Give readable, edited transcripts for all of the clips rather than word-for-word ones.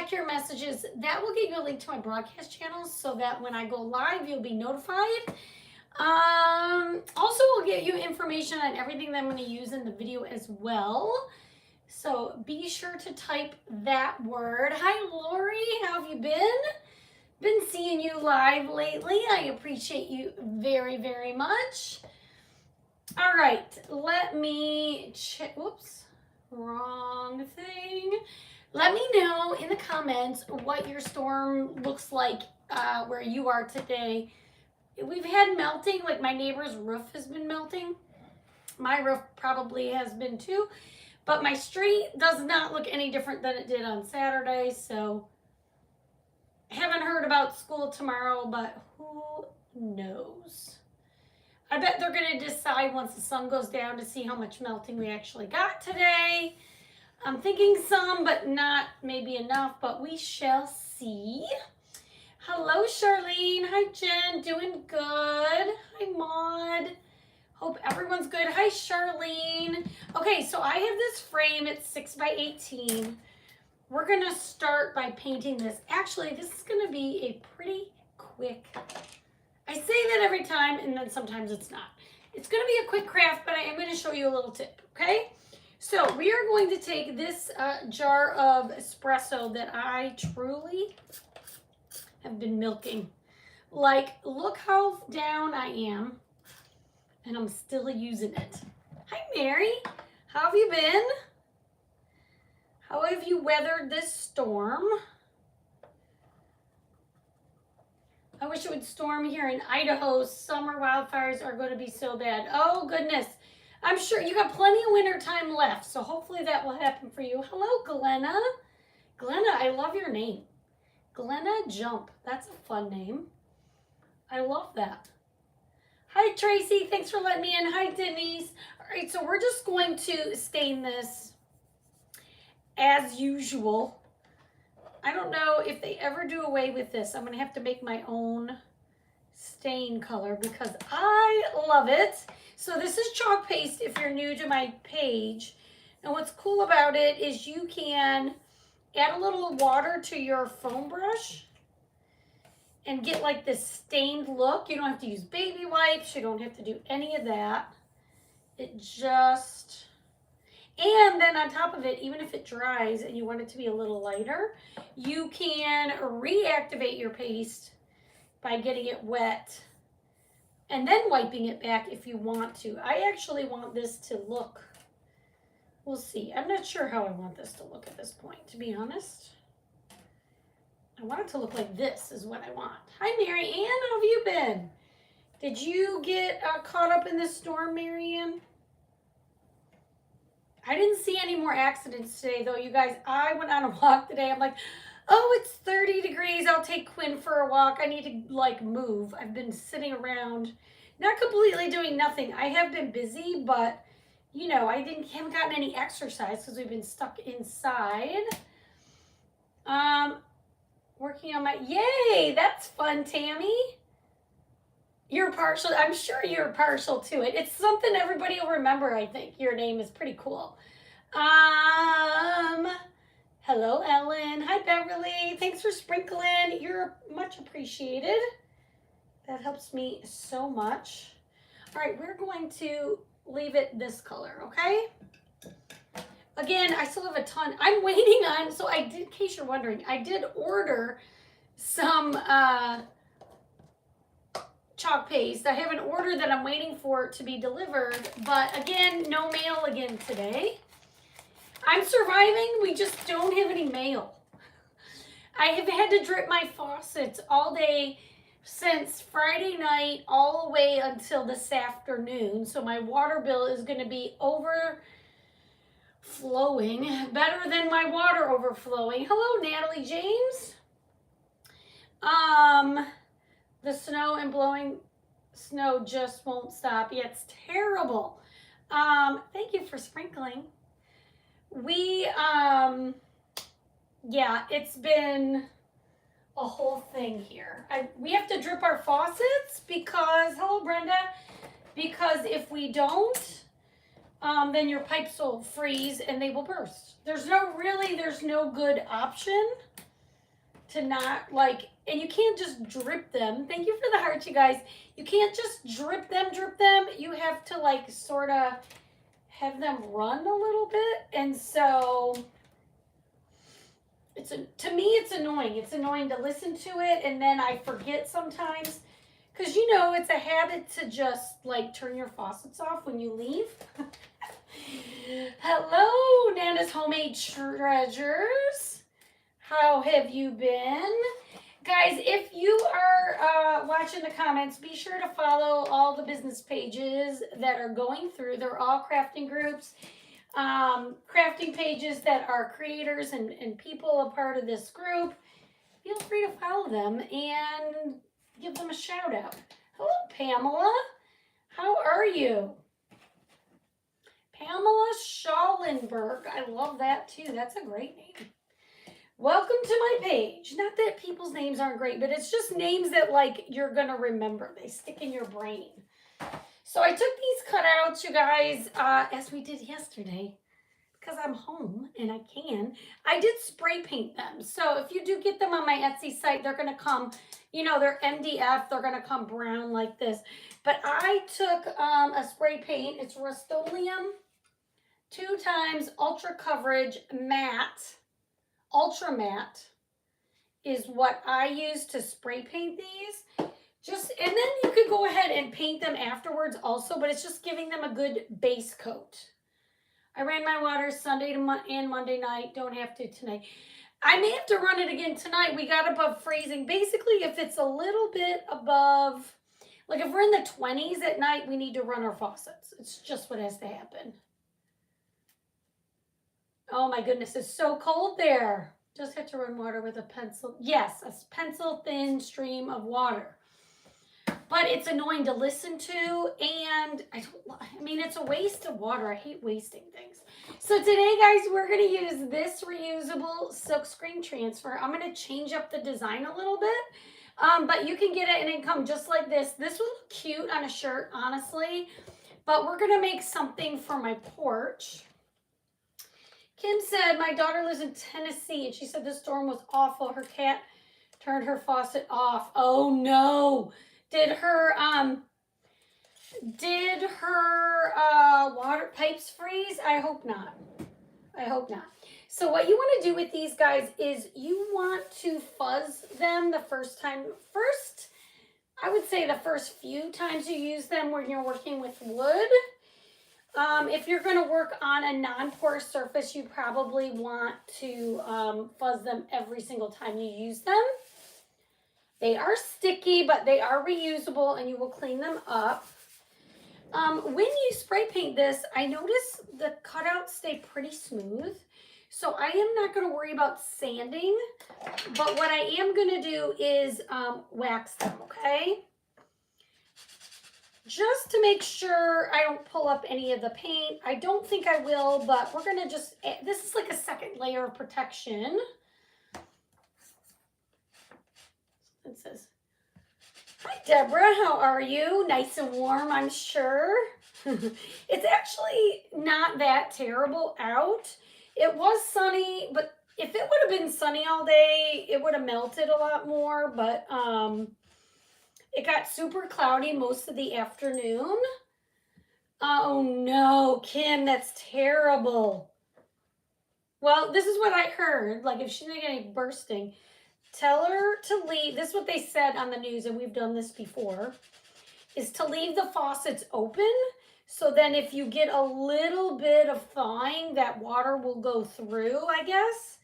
check your messages. That will give you a link to my broadcast channels so that when I go live, you'll be notified. Also, we'll get you information on everything that I'm going to use in the video as well. So be sure to type that word. Hi, Lori. How have you been? Been seeing you live lately. I appreciate you very, very much. All right, let me check. Whoops, wrong thing. Let me know in the comments what your storm looks like where you are today. We've had melting, like my neighbor's roof has been melting. My roof probably has been too, but my street does not look any different than it did on Saturday, so haven't heard about school tomorrow, but who knows? I bet they're going to decide once the sun goes down to see how much melting we actually got today. I'm thinking some, but not maybe enough, but we shall see. Hello, Charlene. Hi, Jen. Doing good. Hi, Maud. Hope everyone's good. Hi, Charlene. Okay, so I have this frame. It's 6 by 18. We're going to start by painting this. Actually, this is going to be a pretty quick, I say that every time and then sometimes it's not. It's going to be a quick craft, but I am going to show you a little tip, okay? So we are going to take this jar of espresso that I truly have been milking. Like, look how down I am, and I'm still using it. Hi, Mary. How have you been? How have you weathered this storm? I wish it would storm here in Idaho. Summer wildfires are going to be so bad. Oh, goodness. I'm sure you got plenty of winter time left, so hopefully that will happen for you. Hello, Glenna. Glenna, I love your name. Glenna Jump. That's a fun name. I love that. Hi, Tracy. Thanks for letting me in. Hi, Denise. All right, so we're just going to stain this as usual. I don't know if they ever do away with this. I'm going to have to make my own stain color because I love it. So this is chalk paste if you're new to my page. And what's cool about it is you can add a little water to your foam brush and get like this stained look. You don't have to use baby wipes. You don't have to do any of that. It just... And then on top of it, even if it dries and you want it to be a little lighter, you can reactivate your paste by getting it wet and then wiping it back if you want to. I actually want this to look, we'll see. I'm not sure how I want this to look at this point, to be honest. I want it to look like this is what I want. Hi, Mary Ann, how have you been? Did you get caught up in this storm, Mary Ann? I didn't see any more accidents today, though, you guys. I went on a walk today. I'm like, oh, it's 30 degrees. I'll take Quinn for a walk. I need to, like, move. I've been sitting around, not completely doing nothing. I have been busy, but, you know, haven't gotten any exercise because we've been stuck inside. Working on my, yay, that's fun, Tammy. You're partial, I'm sure you're partial to it. It's something everybody will remember, I think. Your name is pretty cool. Hello, Ellen. Hi, Beverly. Thanks for sprinkling. You're much appreciated. That helps me so much. All right, we're going to leave it this color, okay? Again, I still have a ton. I'm waiting on, so I did, in case you're wondering, I did order some chalk paste. I have an order that I'm waiting for to be delivered, but again, no mail again today. I'm surviving. We just don't have any mail. I have had to drip my faucets all day since Friday night all the way until this afternoon. So my water bill is going to be overflowing, better than my water overflowing. Hello, Natalie James. The snow and blowing snow just won't stop. Yeah, it's terrible. Thank you for sprinkling. Yeah, it's been a whole thing here. We have to drip our faucets because, hello Brenda, because if we don't, then your pipes will freeze and they will burst. There's no good option. to not like, and you can't just drip them. Thank you for the hearts, you guys. You can't just drip them. You have to like sort of have them run a little bit. And so to me, it's annoying. It's annoying to listen to it, and then I forget sometimes. Because, you know, it's a habit to just, like, turn your faucets off when you leave. Hello, Nana's Homemade Treasures. How have you been? Guys, if you are watching the comments, be sure to follow all the business pages that are going through. They're all crafting groups, crafting pages that are creators and people a part of this group. Feel free to follow them and give them a shout out. Hello, Pamela. How are you? Pamela Schallenberg. I love that too. That's a great name. Welcome to my page. Not that people's names aren't great, but it's just names that like you're going to remember. They stick in your brain. So I took these cutouts, you guys, as we did yesterday, because I'm home and I can. I did spray paint them. So if you do get them on my Etsy site, they're going to come, you know, they're MDF. They're going to come brown like this. But I took a spray paint. It's Rust-Oleum 2x Ultra Coverage Matte. Ultra Matte is what I use to spray paint these. And then you could go ahead and paint them afterwards also, but it's just giving them a good base coat. I ran my water Sunday and Monday night. Don't have to tonight. I may have to run it again tonight. We got above freezing. Basically, if it's a little bit above, like if we're in the 20s at night, we need to run our faucets. It's just what has to happen. Oh my goodness, it's so cold there. Just have to run water with a pencil. Yes, a pencil thin stream of water. But it's annoying to listen to, and I mean, it's a waste of water. I hate wasting things. So today, guys, we're going to use this reusable silkscreen transfer. I'm going to change up the design a little bit, but you can get it and it come just like this. This would look cute on a shirt, honestly, but we're going to make something for my porch. Kim said, my daughter lives in Tennessee, and she said the storm was awful. Her cat turned her faucet off. Oh, no. Did her water pipes freeze? I hope not. I hope not. So what you want to do with these guys is you want to fuzz them the first time. I would say the first few times you use them when you're working with wood. If you're going to work on a non-porous surface, you probably want to fuzz them every single time you use them. They are sticky, but they are reusable, and you will clean them up. When you spray paint this, I notice the cutouts stay pretty smooth. So I am not going to worry about sanding, but what I am going to do is wax them, okay? Just to make sure I don't pull up any of the paint. I don't think I will, but we're going to just, this is like a second layer of protection. It says, hi Deborah, how are you? Nice and warm, I'm sure. It's actually not that terrible out. It was sunny, but if it would have been sunny all day, it would have melted a lot more, but it got super cloudy most of the afternoon. Oh no, Kim, that's terrible. Well, this is what I heard. Like if she didn't get any bursting, tell her to leave. This is what they said on the news, and we've done this before, is to leave the faucets open. So then if you get a little bit of thawing, that water will go through, I guess,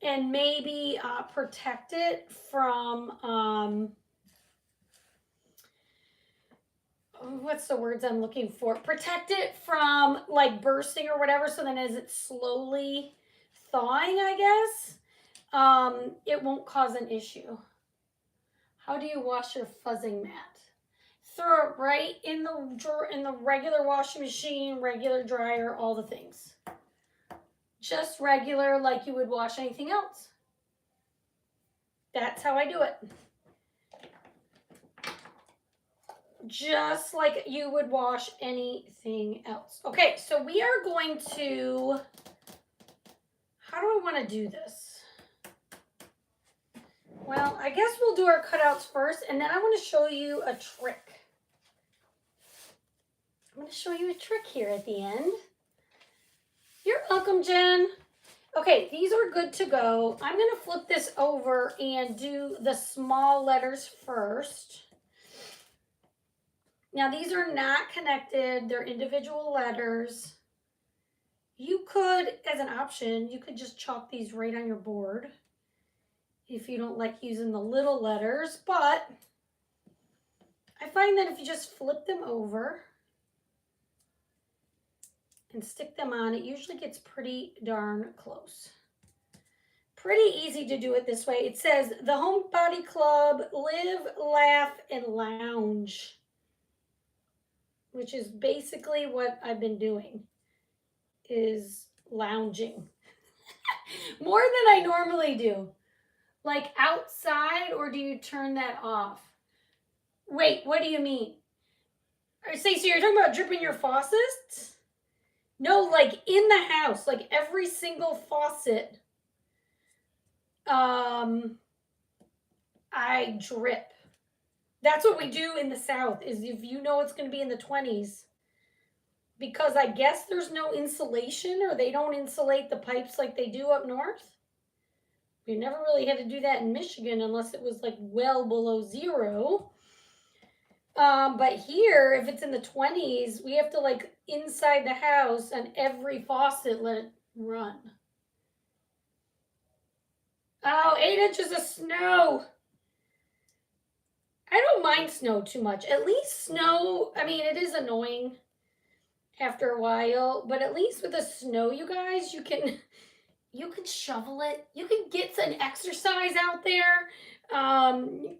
and maybe protect it from, what's the words I'm looking for? Protect it from like bursting or whatever. So then as it's slowly thawing, I guess, it won't cause an issue. How do you wash your fuzzing mat? Throw it right in the drawer, in the regular washing machine, regular dryer, all the things. Just regular, like you would wash anything else. That's how I do it. Just like you would wash anything else. Okay, so we are going to, how do I want to do this? I guess we'll do our cutouts first, and then I want to show you a trick. I'm going to show you a trick here at the end. You're welcome, Jen. Okay, these are good to go. I'm going to flip this over and do the small letters first. Now, these are not connected. They're individual letters. You could, as an option, you could just chalk these right on your board if you don't like using the little letters, but I find that if you just flip them over and stick them on, it usually gets pretty darn close. Pretty easy to do it this way. It says, the Homebody Club, live, laugh, and lounge, which is basically what I've been doing, is lounging. More than I normally do. Like outside, or do you turn that off? Wait, what do you mean? Stacey, you're talking about dripping your faucets? No, like in the house, like every single faucet, I drip. That's what we do in the South, is if you know it's going to be in the 20s. Because I guess there's no insulation, or they don't insulate the pipes like they do up north. We never really had to do that in Michigan unless it was like well below zero. But here, if it's in the 20s, we have to like inside the house and every faucet let it run. Oh, 8 inches of snow. I don't mind snow too much. At least snow, I mean, it is annoying after a while, but at least with the snow, you guys, you can shovel it. You can get some exercise out there.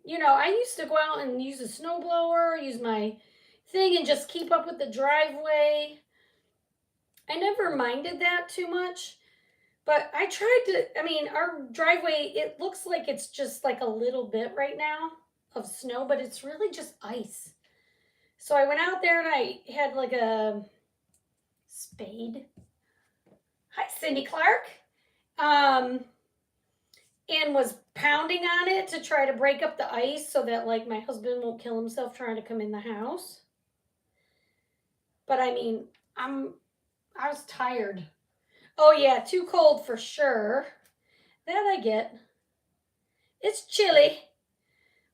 You know, I used to go out and use a snowblower, use my thing, and just keep up with the driveway. I never minded that too much, but I tried to, I mean, our driveway, it looks like it's just like a little bit right now of snow, but it's really just ice. So I went out there and I had like a spade. Hi, Cindy Clark. And was pounding on it to try to break up the ice so that like my husband won't kill himself trying to come in the house. But I mean, I was tired. Oh yeah, too cold for sure. That I get. It's chilly.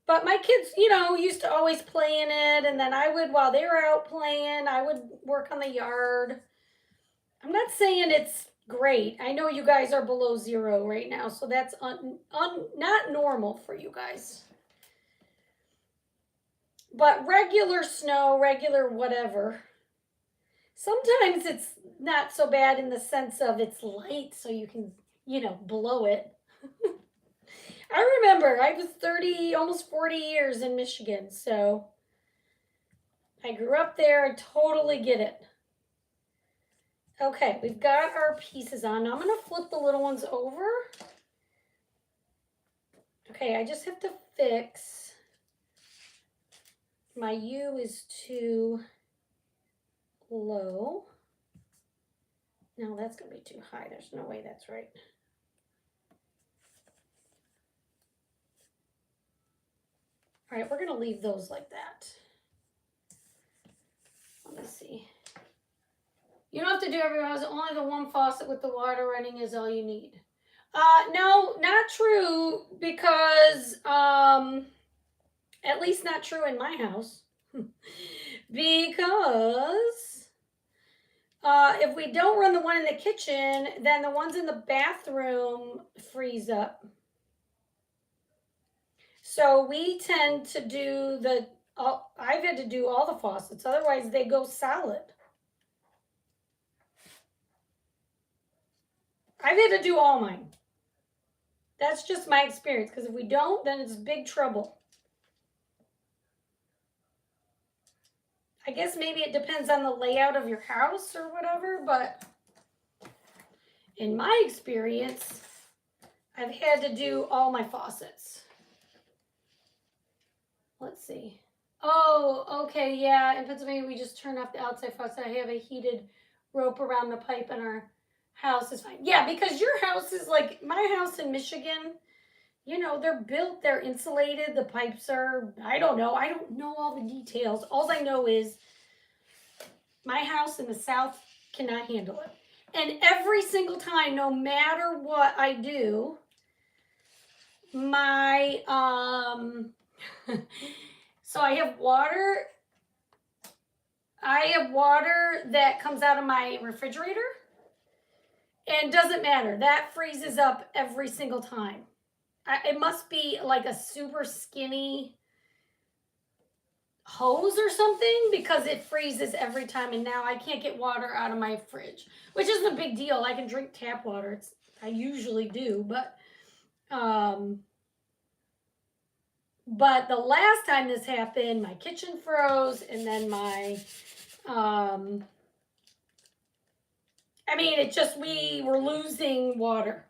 But my kids, you know, used to always play in it, and then I would, while they were out playing, I would work on the yard. I'm not saying it's great. I know you guys are below zero right now, so that's not normal for you guys. But regular snow, regular whatever. Sometimes it's not so bad in the sense of it's light, so you can, you know, blow it. I remember I was 30, almost 40 years in Michigan, so I grew up there. I totally get it. Okay, we've got our pieces on. Now I'm going to flip the little ones over. Okay, I just have to fix. My U is too low. No, that's going to be too high. There's no way that's right. All right, we're going to leave those like that. Let's see. You don't have to do every house. Only the one faucet with the water running is all you need. No, not true, because at least not true in my house. Because if we don't run the one in the kitchen, then the ones in the bathroom freeze up. So we tend to do I've had to do all the faucets, otherwise they go solid. I've had to do all mine. That's just my experience, because if we don't, then it's big trouble. I guess maybe it depends on the layout of your house or whatever, but in my experience, I've had to do all my faucets. Let's see. Oh, okay, yeah. In Pennsylvania, we just turn off the outside faucet. I have a heated rope around the pipe in our house. Is fine. Yeah, because your house is like my house in Michigan you know, they're built, they're insulated, the pipes are, I don't know all the details. All I know is my house in the South cannot handle it. And every single time, no matter what I do, my, so I have water that comes out of my refrigerator, and doesn't matter. That freezes up every single time. It must be like a super skinny hose or something, because it freezes every time, and now I can't get water out of my fridge, which isn't a big deal. I can drink tap water. I usually do, but the last time this happened, my kitchen froze, and then my we were losing water.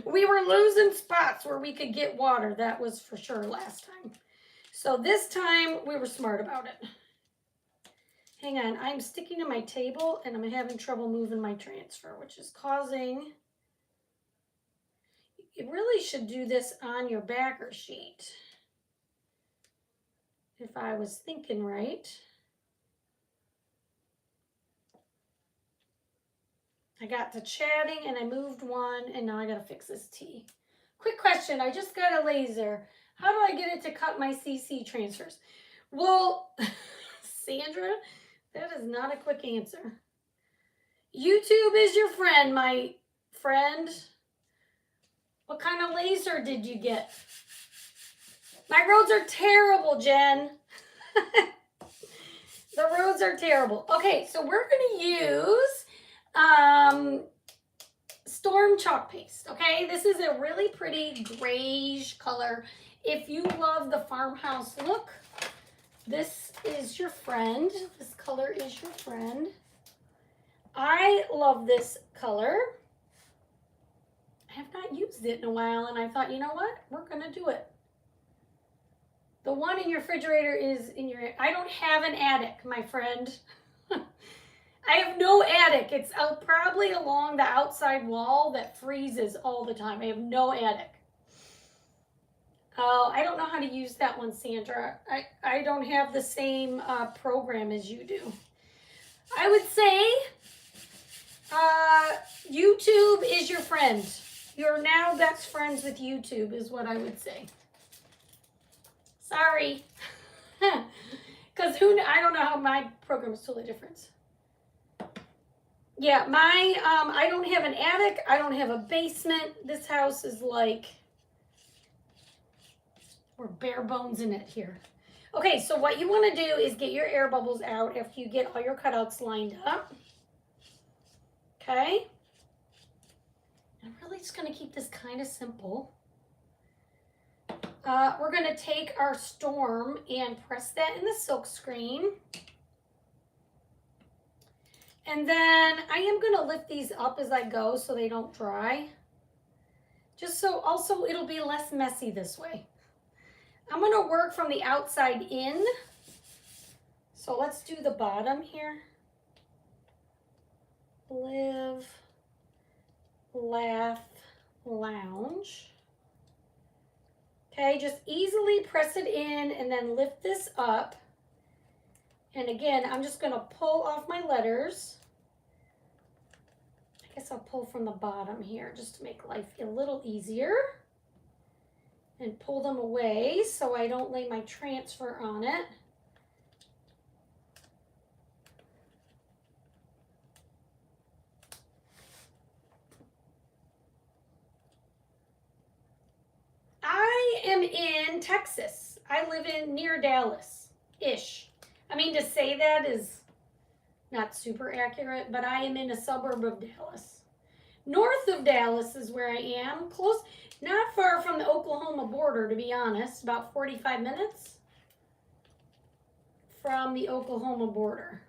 We were losing spots where we could get water. That was for sure last time. So this time we were smart about it. Hang on, I'm sticking to my table and I'm having trouble moving my transfer, which is causing, you really should do this on your backer sheet. If I was thinking right. I got to chatting and I moved one, and now I gotta fix this tea. Quick question, I just got a laser. How do I get it to cut my CC transfers? Well, Sandra, that is not a quick answer. YouTube is your friend, my friend. What kind of laser did you get? My roads are terrible, Jen. The roads are terrible. Okay, so we're gonna use Storm chalk paste. Okay, this is a really pretty grayish color. If you love the farmhouse look, this is your friend. This color is your friend. I love this color. I have not used it in a while, and I thought, you know what, we're gonna do it. The one in your refrigerator is in your, I don't have an attic, my friend. I have no attic. It's out probably along the outside wall that freezes all the time. I have no attic. Oh, I don't know how to use that one, Sandra. I don't have the same program as you do. I would say YouTube is your friend. You're now best friends with YouTube is what I would say. Sorry. Because I don't know how my program is totally different. Yeah, I don't have an attic. I don't have a basement. This house is like, we're bare bones in it here. Okay, so what you want to do is get your air bubbles out after you get all your cutouts lined up. Okay. I'm really just going to keep this kind of simple. We're going to take our Storm and press that in the silk screen. And then I am going to lift these up as I go so they don't dry. Just so also it'll be less messy this way. I'm going to work from the outside in. So let's do the bottom here. Live, laugh, lounge. Okay, just easily press it in and then lift this up. And again, I'm just going to pull off my letters. I guess I'll pull from the bottom here just to make life a little easier. And pull them away so I don't lay my transfer on it. I am in Texas. I live near Dallas-ish. I mean, to say that is not super accurate, but I am in a suburb of Dallas. North of Dallas is where I am. Close, not far from the Oklahoma border, to be honest. About 45 minutes from the Oklahoma border.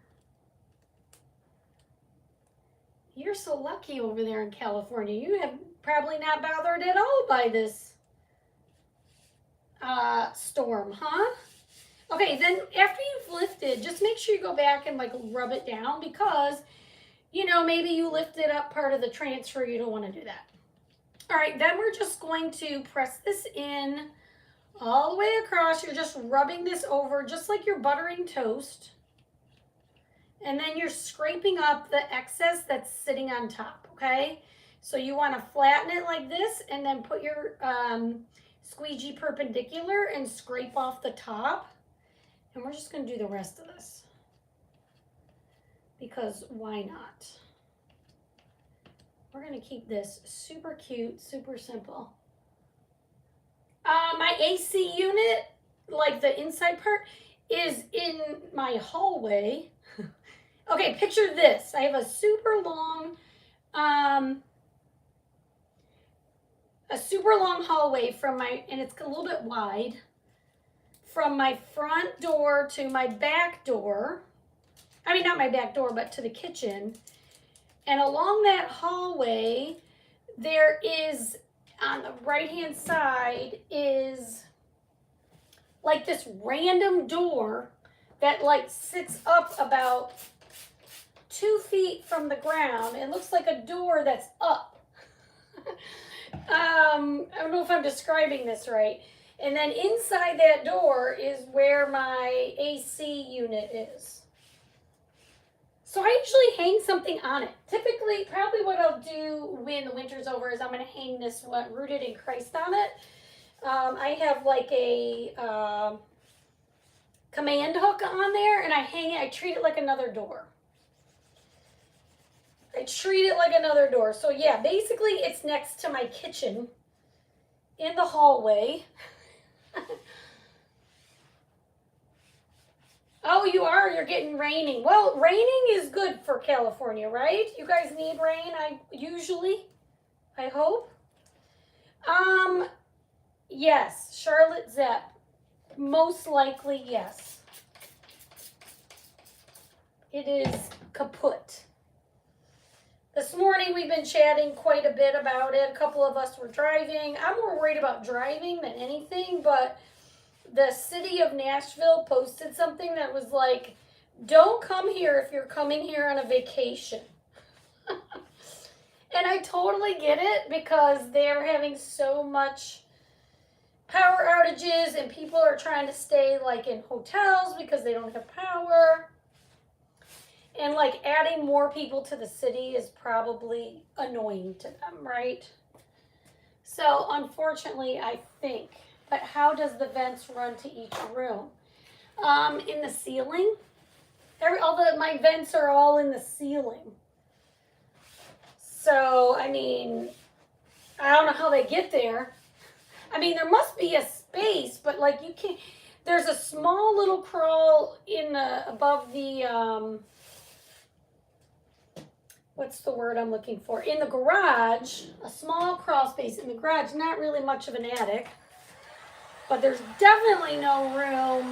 You're so lucky over there in California. You have probably not bothered at all by this storm, huh? Okay, then after you've lifted, just make sure you go back and like rub it down, because, you know, maybe you lifted up part of the transfer. You don't want to do that. All right, then we're just going to press this in all the way across. You're just rubbing this over just like you're buttering toast. And then you're scraping up the excess that's sitting on top, okay? So you want to flatten it like this and then put your squeegee perpendicular and scrape off the top. And we're just going to do the rest of this. Because why not? We're going to keep this super cute, super simple. My AC unit, like the inside part, is in my hallway. Okay, picture this. I have a super long hallway from my, and it's a little bit wide, from my front door to my back door. I mean, not my back door, but to the kitchen. And along that hallway, there is, on the right-hand side, is like this random door that like sits up about 2 feet from the ground. It looks like a door that's up. I don't know if I'm describing this right. And then inside that door is where my AC unit is. So I usually hang something on it. Typically, probably what I'll do when the winter's over is I'm going to hang this Rooted in Christ on it. I have like a command hook on there, and I hang it. I treat it like another door. So yeah, basically it's next to my kitchen in the hallway. Oh, you're getting raining. Well, raining is good for California, right? You guys need rain, I hope. Yes, Charlotte Zepp. Most likely, yes. It is kaput. This morning we've been chatting quite a bit about it. A couple of us were driving. I'm more worried about driving than anything, but the city of Nashville posted something that was like, don't come here if you're coming here on a vacation. And I totally get it because they're having so much power outages and people are trying to stay like in hotels because they don't have power. And like adding more people to the city is probably annoying to them, right? So unfortunately, I think, but how does the vents run to each room? In the ceiling. My vents are all in the ceiling. So, I mean, I don't know how they get there. I mean, there must be a space, but like you can't, there's a small little crawl above the, what's the word I'm looking for? In the garage, a small crawl space in the garage, not really much of an attic, but there's definitely no room,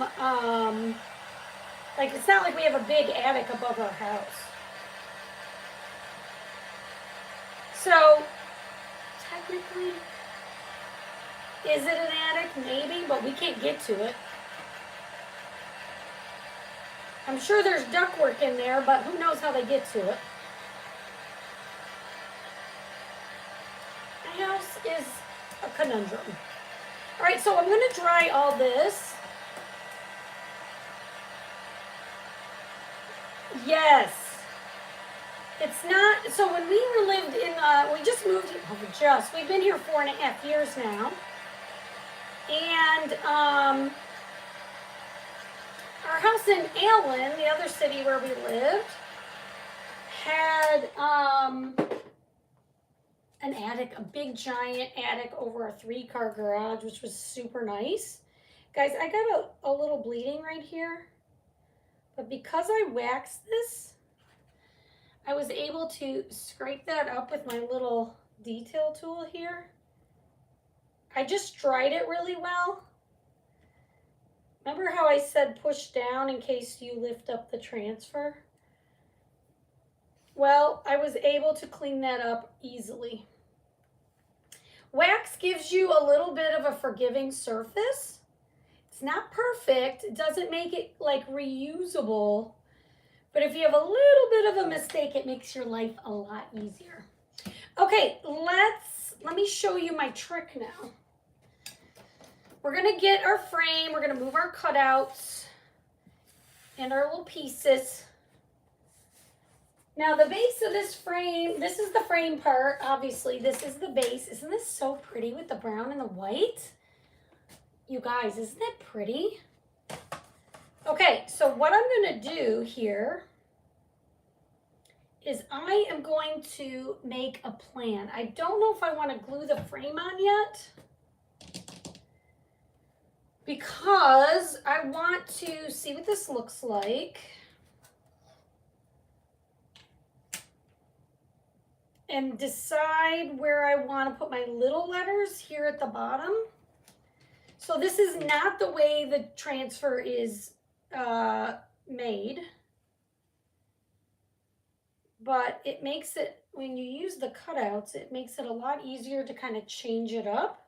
like it's not like we have a big attic above our house. So, technically, is it an attic? Maybe, but we can't get to it. I'm sure there's ductwork in there, but who knows how they get to it. My house is a conundrum. All right, so I'm going to dry all this. Yes. It's not, so when we lived in, we just moved, we've been here 4.5 years now. And our house in Allen, the other city where we lived, had an attic, a big giant attic over a 3-car garage, which was super nice. Guys, I got a little bleeding right here, but because I waxed this, I was able to scrape that up with my little detail tool here. I just dried it really well. Remember how I said push down in case you lift up the transfer? Well, I was able to clean that up easily. Wax gives you a little bit of a forgiving surface. It's not perfect. It doesn't make it like reusable. But if you have a little bit of a mistake, it makes your life a lot easier. Okay, let's let me show you my trick now. We're gonna get our frame, we're gonna move our cutouts and our little pieces. Now the base of this frame, this is the frame part, obviously, this is the base. Isn't this so pretty with the brown and the white? You guys, isn't that pretty? Okay, so what I'm gonna do here is I am going to make a plan. I don't know if I want to glue the frame on yet because I want to see what this looks like. And decide where I want to put my little letters here at the bottom. So this is not the way the transfer is made. But it makes it, when you use the cutouts, it makes it a lot easier to kind of change it up,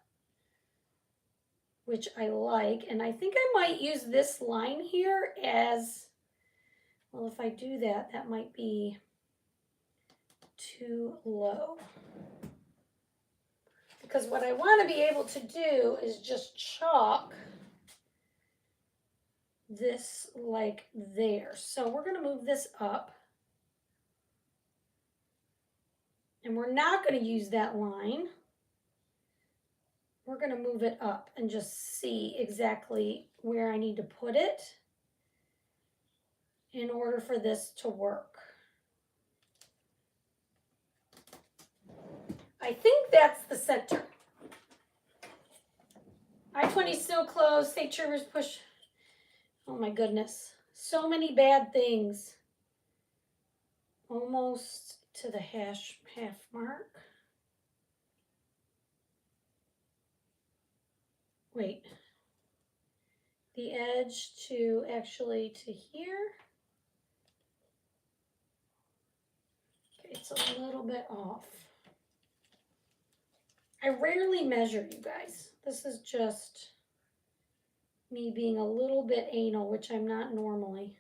which I like. And I think I might use this line here as, well, if I do that, that might be too low. Because what I want to be able to do is just chalk this like there. So we're going to move this up. And we're not going to use that line. We're going to move it up and just see exactly where I need to put it in order for this to work. I think that's the center. I-20 still closed. State troopers push. Oh my goodness. So many bad things. Almost to the half mark. Wait. The edge to actually to here. Okay, it's a little bit off. I rarely measure, you guys. This is just me being a little bit anal, which I'm not normally.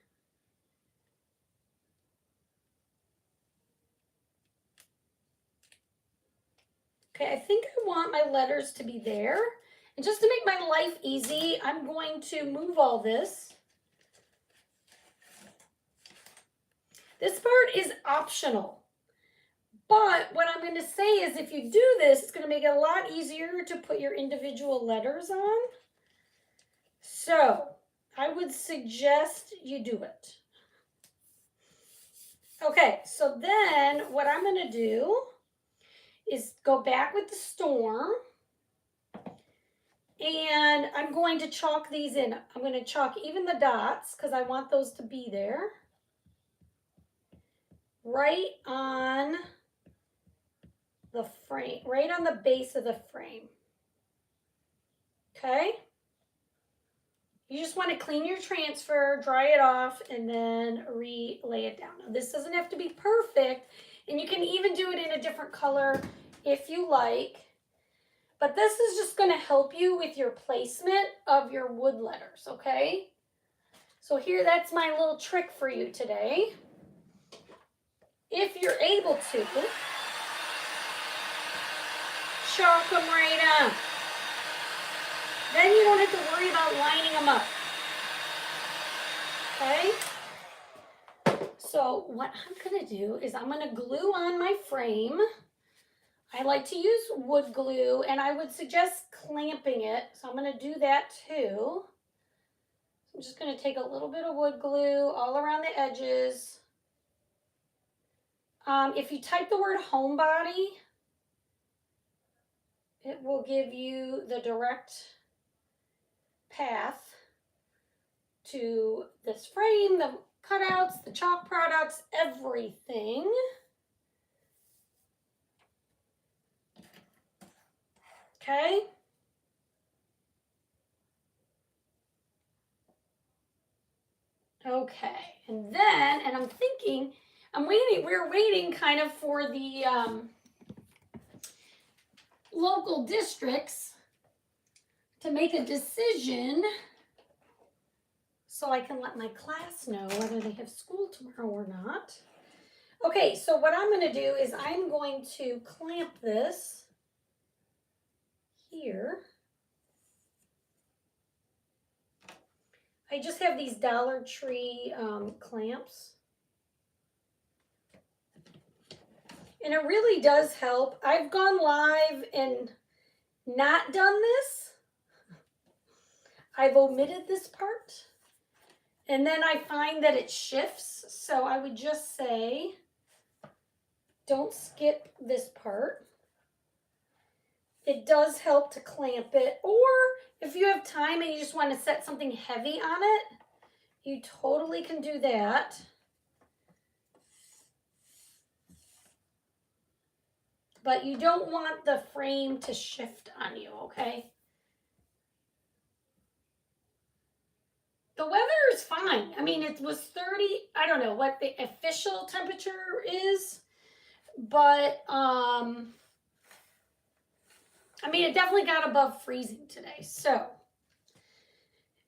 Okay, I think I want my letters to be there. And just to make my life easy, I'm going to move all this. This part is optional. But what I'm going to say is if you do this, it's going to make it a lot easier to put your individual letters on. So I would suggest you do it. Okay, so then what I'm going to do is go back with the storm. And I'm going to chalk these in. I'm going to chalk even the dots because I want those to be there. Right on the frame, right on the base of the frame. Okay? You just want to clean your transfer, dry it off, and then relay it down. Now, this doesn't have to be perfect, and you can even do it in a different color if you like. But this is just going to help you with your placement of your wood letters, okay? So here, that's my little trick for you today. If you're able to, chalk them right on. Then you don't have to worry about lining them up. Okay? So what I'm going to do is I'm going to glue on my frame. I like to use wood glue, and I would suggest clamping it. So I'm going to do that too. I'm just going to take a little bit of wood glue all around the edges. If you type the word homebody, it will give you the direct path to this frame, the cutouts, the chalk products, everything. Okay. Okay, and then, and I'm thinking, we're waiting kind of for the local districts to make a decision so I can let my class know whether they have school tomorrow or not. Okay, so what I'm going to do is I'm going to clamp this here. I just have these Dollar Tree clamps. And it really does help. I've gone live and not done this. I've omitted this part. And then I find that it shifts. So I would just say, don't skip this part. It does help to clamp it. Or if you have time and you just want to set something heavy on it, you totally can do that. But you don't want the frame to shift on you, okay? The weather is fine. I mean, it was 30, I don't know what the official temperature is, but I mean, it definitely got above freezing today. So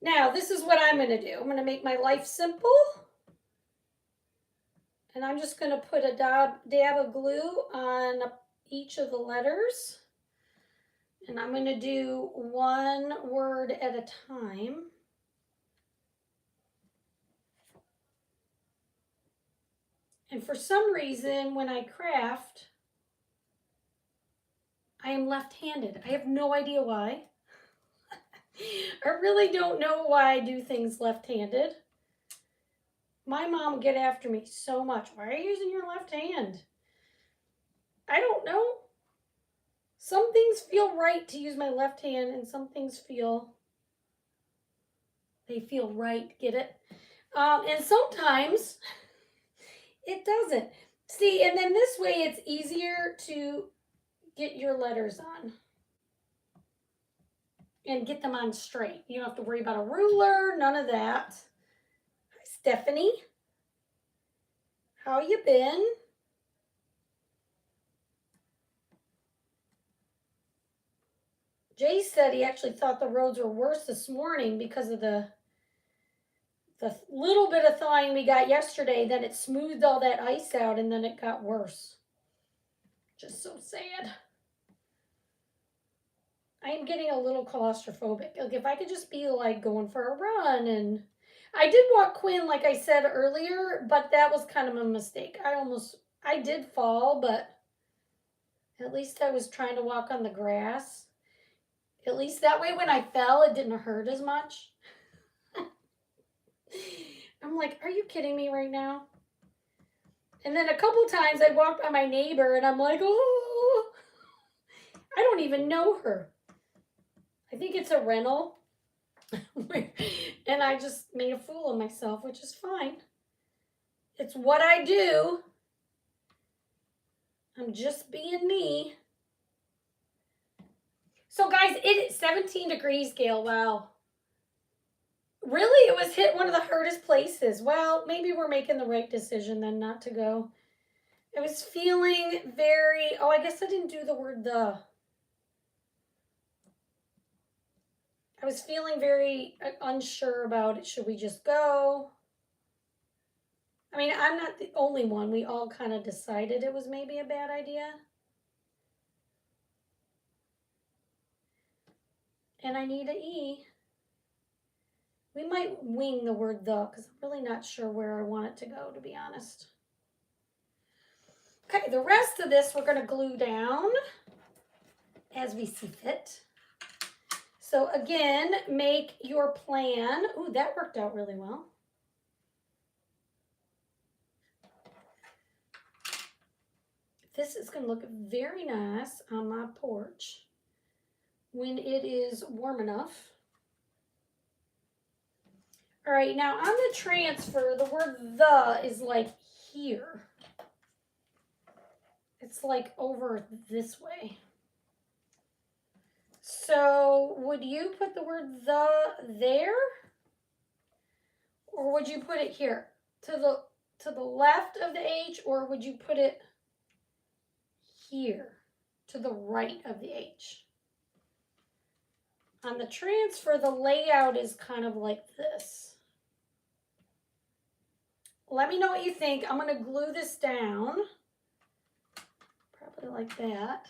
now this is what I'm going to do. I'm going to make my life simple. And I'm just going to put a dab of glue on each of the letters. And I'm going to do one word at a time. And for some reason, when I craft, I am left-handed. I have no idea why. I really don't know why I do things left-handed. My mom would get after me so much. Why are you using your left hand? I don't know. Some things feel right to use my left hand, and some things feel right. Get it? And sometimes it doesn't. See, and then this way it's easier to get your letters on and get them on straight. You don't have to worry about a ruler, none of that. Hi, Stephanie. How you been? Jay said he actually thought the roads were worse this morning because of the little bit of thawing we got yesterday. Then it smoothed all that ice out and then it got worse. Just so sad. I am getting a little claustrophobic. Like if I could just be like going for a run. And I did walk Quinn, like I said earlier, but that was kind of a mistake. I did fall, but at least I was trying to walk on the grass. At least that way when I fell, it didn't hurt as much. I'm like, are you kidding me right now? And then a couple times I walked by my neighbor and I'm like, oh, I don't even know her. I think it's a rental. And I just made a fool of myself, which is fine. It's what I do. I'm just being me. So guys, it is 17 degrees, Gail. Wow. Really, it was hit one of the hardest places. Well, maybe we're making the right decision then not to go. I was feeling very, oh, I guess I didn't do the word the. I was feeling very unsure about it. Should we just go? I mean, I'm not the only one. We all kind of decided it was maybe a bad idea. And I need an E. We might wing the word the because I'm really not sure where I want it to go, to be honest. Okay, the rest of this we're going to glue down as we see fit. So again, make your plan. Ooh, that worked out really well. This is going to look very nice on my porch when it is warm enough. All right, now on the transfer, the word the is like here. It's like over this way. So would you put the word the there? Or would you put it here to the left of the H, or would you put it here to the right of the H? On the transfer, the layout is kind of like this. Let me know what you think. I'm going to glue this down. Probably like that.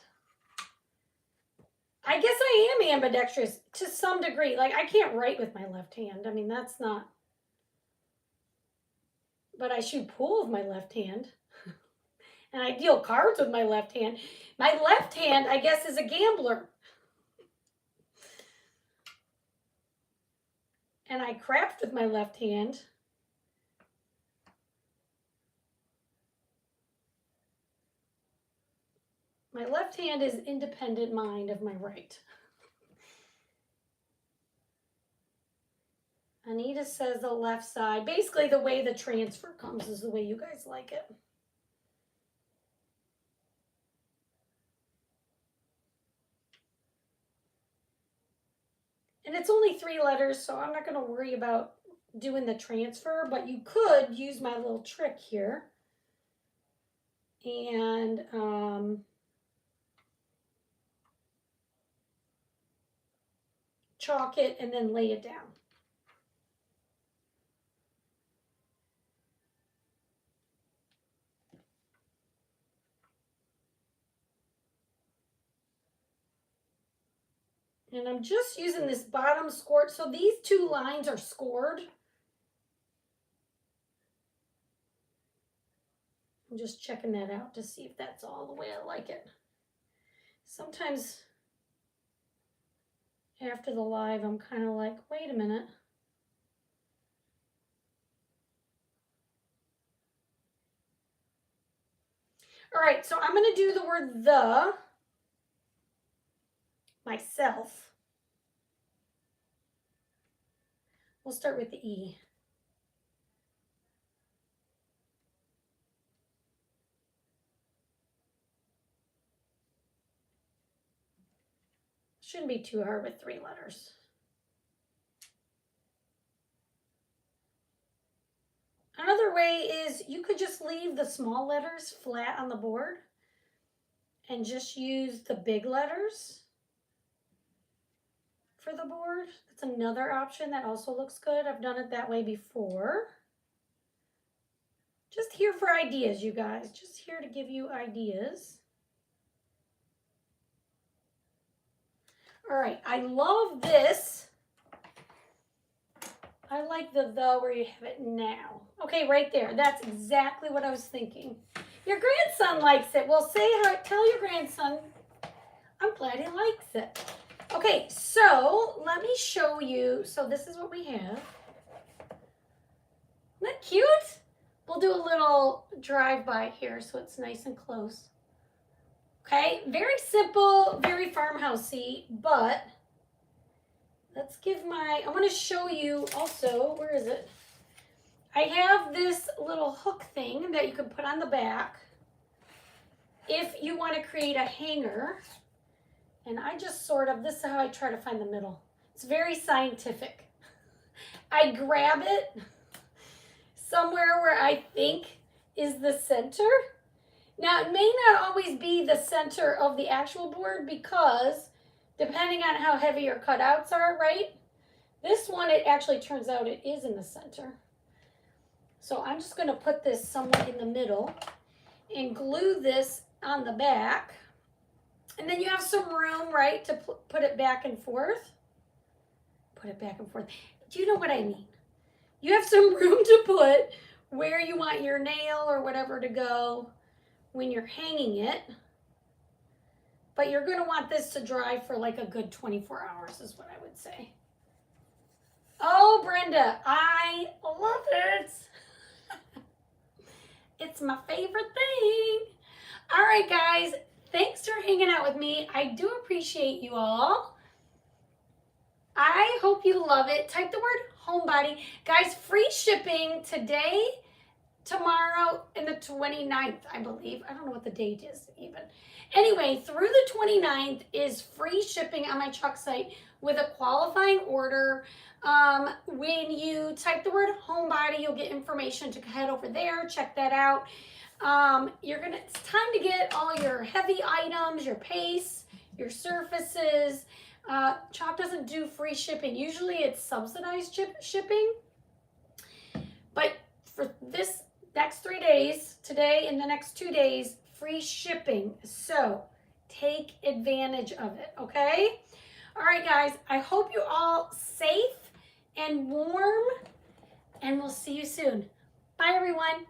I guess I am ambidextrous to some degree. Like, I can't write with my left hand. I mean, that's not. But I shoot pool with my left hand. And I deal cards with my left hand. My left hand, I guess, is a gambler. And I craft with my left hand. My left hand is independent mind of my right. Anita says the left side. Basically, the way the transfer comes is the way you guys like it. And it's only 3 letters, so I'm not going to worry about doing the transfer, but you could use my little trick here. And chalk it and then lay it down. And I'm just using this bottom score. So these 2 lines are scored. I'm just checking that out to see if that's all the way I like it. Sometimes after the live, I'm kind of like, wait a minute. All right, so I'm going to do the word the myself. We'll start with the E. Shouldn't be too hard with 3 letters. Another way is you could just leave the small letters flat on the board and just use the big letters for the board. That's another option that also looks good. I've done it that way before. Just here for ideas, you guys. Just here to give you ideas. All right, I love this. I like the where you have it now. Okay, right there. That's exactly what I was thinking. Your grandson likes it. Well, say hi. Tell your grandson I'm glad he likes it. Okay, so let me show you. So this is what we have. Isn't that cute? We'll do a little drive-by here so it's nice and close. Okay, very simple, very farmhousey, but let's give I want to show you also, where is it? I have this little hook thing that you can put on the back if you want to create a hanger. And I just this is how I try to find the middle. It's very scientific. I grab it somewhere where I think is the center. Now, it may not always be the center of the actual board because depending on how heavy your cutouts are, right? This one, it actually turns out it is in the center. So I'm just going to put this somewhere in the middle and glue this on the back. And then you have some room, right, to put it back and forth. Put it back and forth. Do you know what I mean? You have some room to put where you want your nail or whatever to go when you're hanging it. But you're going to want this to dry for like a good 24 hours is what I would say. Oh, Brenda, I love it. It's my favorite thing. All right, guys. Thanks for hanging out with me. I do appreciate you all. I hope you love it. Type the word homebody. Guys, free shipping today, tomorrow, and the 29th, I believe. I don't know what the date is even. Anyway, through the 29th is free shipping on my Chuck site with a qualifying order. When you type the word homebody, you'll get information to head over there. Check that out. It's time to get all your heavy items, your paste, your surfaces. Chalk doesn't do free shipping. Usually it's subsidized shipping. But for this next 3 days, today and the next 2 days, free shipping. So take advantage of it, okay? All right, guys, I hope you're all safe and warm, and we'll see you soon. Bye, everyone.